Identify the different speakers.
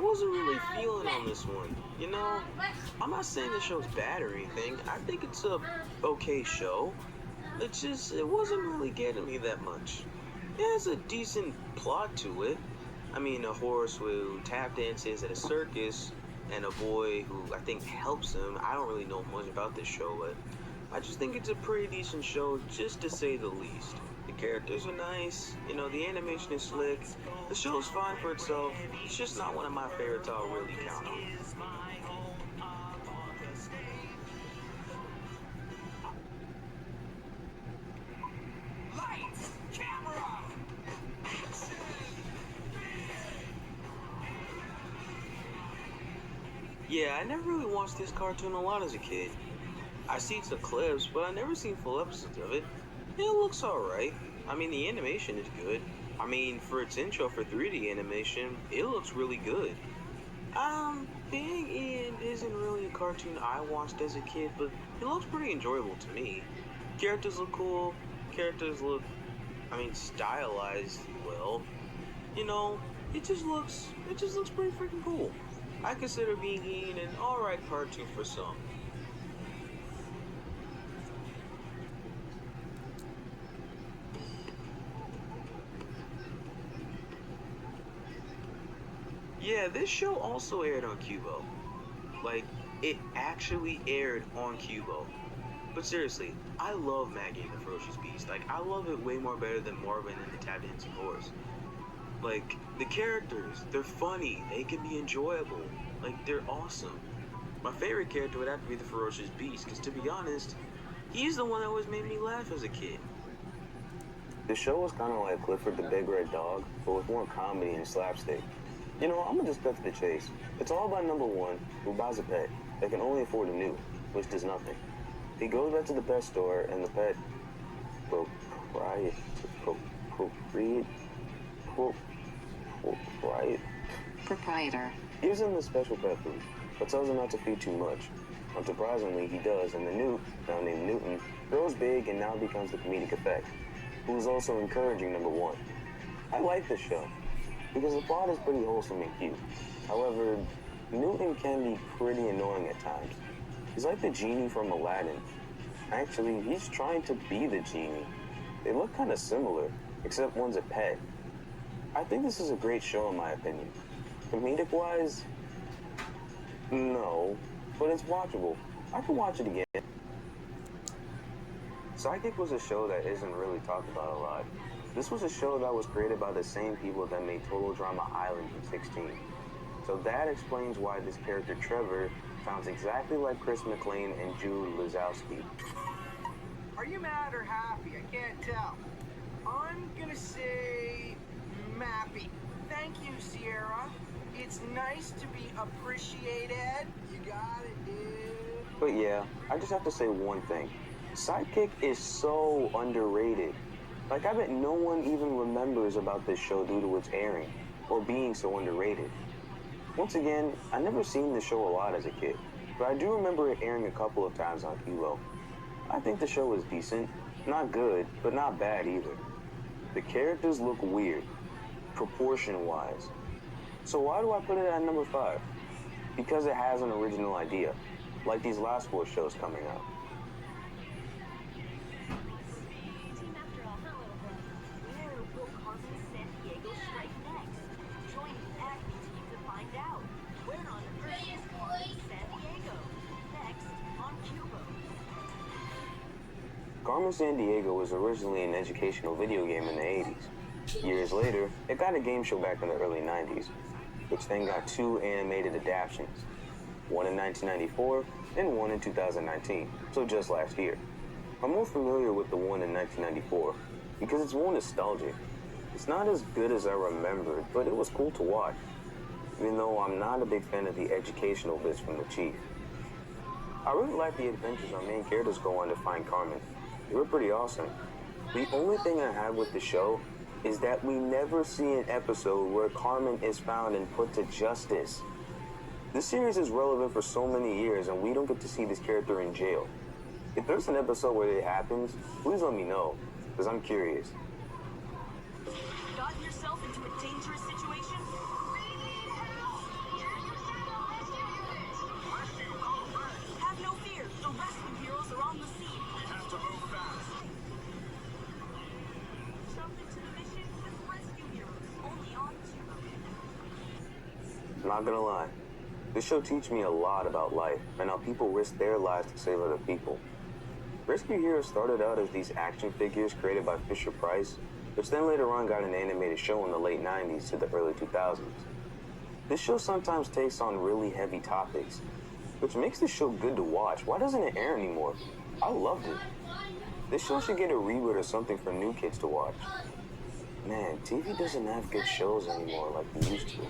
Speaker 1: wasn't really feeling on this one. You know, I'm not saying the show's bad or anything. I think it's a okay show. It's just, it wasn't really getting me that much. It has a decent plot to it. I mean, a horse who tap dances at a circus, and a boy who I think helps him. I don't really know much about this show, but I just think it's a pretty decent show, just to say the least. The characters are nice, you know, the animation is slick. The show's fine for itself. It's just not one of my favorites I'll really count on.
Speaker 2: Lights, camera.
Speaker 1: Yeah, I never really watched this cartoon a lot as a kid. I seen some clips, but I never seen full episodes of it. It looks alright. I mean, the animation is good. I mean, for its intro for 3D animation, it looks really good. Big End isn't really a cartoon I watched as a kid, but it looks pretty enjoyable to me. Characters look cool. Characters look, stylized well. You know, it just looks pretty freaking cool. I consider Being Eaten an alright cartoon for some. Yeah, this show also aired on Qubo. Like, it actually aired on Qubo. But seriously, I love Maggie and the Ferocious Beast. Like, I love it way more better than Marvin and the Tap Dancing Horse. Like, the characters, they're funny, they can be enjoyable, like, they're awesome. My favorite character would have to be the Ferocious Beast, because to be honest, he's the one that always made me laugh as a kid.
Speaker 3: The show was kind of like Clifford the Big Red Dog, but with more comedy and slapstick. You know, I'm gonna just cut to the chase. It's all about number one, who buys a pet that can only afford a new, which does nothing. He goes back to the pet store, and the pet
Speaker 4: proprietor
Speaker 3: gives him the special pet food, but tells him not to feed too much. Unsurprisingly, he does, and the newt, now named Newton, grows big and now becomes the comedic effect, who is also encouraging number one. I like this show, because the plot is pretty wholesome and cute. However, Newton can be pretty annoying at times. He's like the genie from Aladdin. Actually, he's trying to be the genie. They look kind of similar, except one's a pet. I think this is a great show in my opinion. Comedic-wise, no, but it's watchable. I can watch it again. Psychic was a show that isn't really talked about a lot. This was a show that was created by the same people that made Total Drama Island in 16. So that explains why this character Trevor sounds exactly like Chris McLean and Jude Lazowski.
Speaker 2: Are you mad or happy? I can't tell. I'm gonna say Mappy. Thank you, Sierra. It's nice to be appreciated. You got it, dude.
Speaker 3: But yeah, I just have to say one thing. Sidekick is so underrated. Like, I bet no one even remembers about this show due to its airing, or being so underrated. Once again, I never seen this show a lot as a kid, but I do remember it airing a couple of times on Qubo. I think the show was decent. Not good, but not bad either. The characters look weird, proportion-wise. So why do I put it at number 5? Because it has an original idea, like these last 4 shows coming out.
Speaker 5: Where will Carmen San Diego strike next? Join the Acme team to find out. Where on earth is Carmen San Diego? Next on Qubo.
Speaker 3: Carmen San Diego was originally an educational video game in the 80s. Years later, it got a game show back in the early 90s, which then got 2 animated adaptations, one in 1994 and one in 2019, so just last year. I'm more familiar with the one in 1994 because it's more nostalgic. It's not as good as I remembered, but it was cool to watch, even though I'm not a big fan of the educational bits from the chief. I really like the adventures our main characters go on to find Carmen. They were pretty awesome. The only thing I have with the show is that we never see an episode where Carmen is found and put to justice. This series is relevant for so many years and we don't get to see this character in jail. If there's an episode where it happens, please let me know, because I'm curious.
Speaker 5: Gotten yourself into a dangerous situation? We need help!
Speaker 3: Not gonna lie, this show teaches me a lot about life and how people risk their lives to save other people. Rescue Heroes started out as these action figures created by Fisher-Price, which then later on got an animated show in the late 90s to the early 2000s. This show sometimes takes on really heavy topics, which makes the show good to watch. Why doesn't it air anymore? I loved it. This show should get a reboot or something for new kids to watch. Man, TV doesn't have good shows anymore like we used to.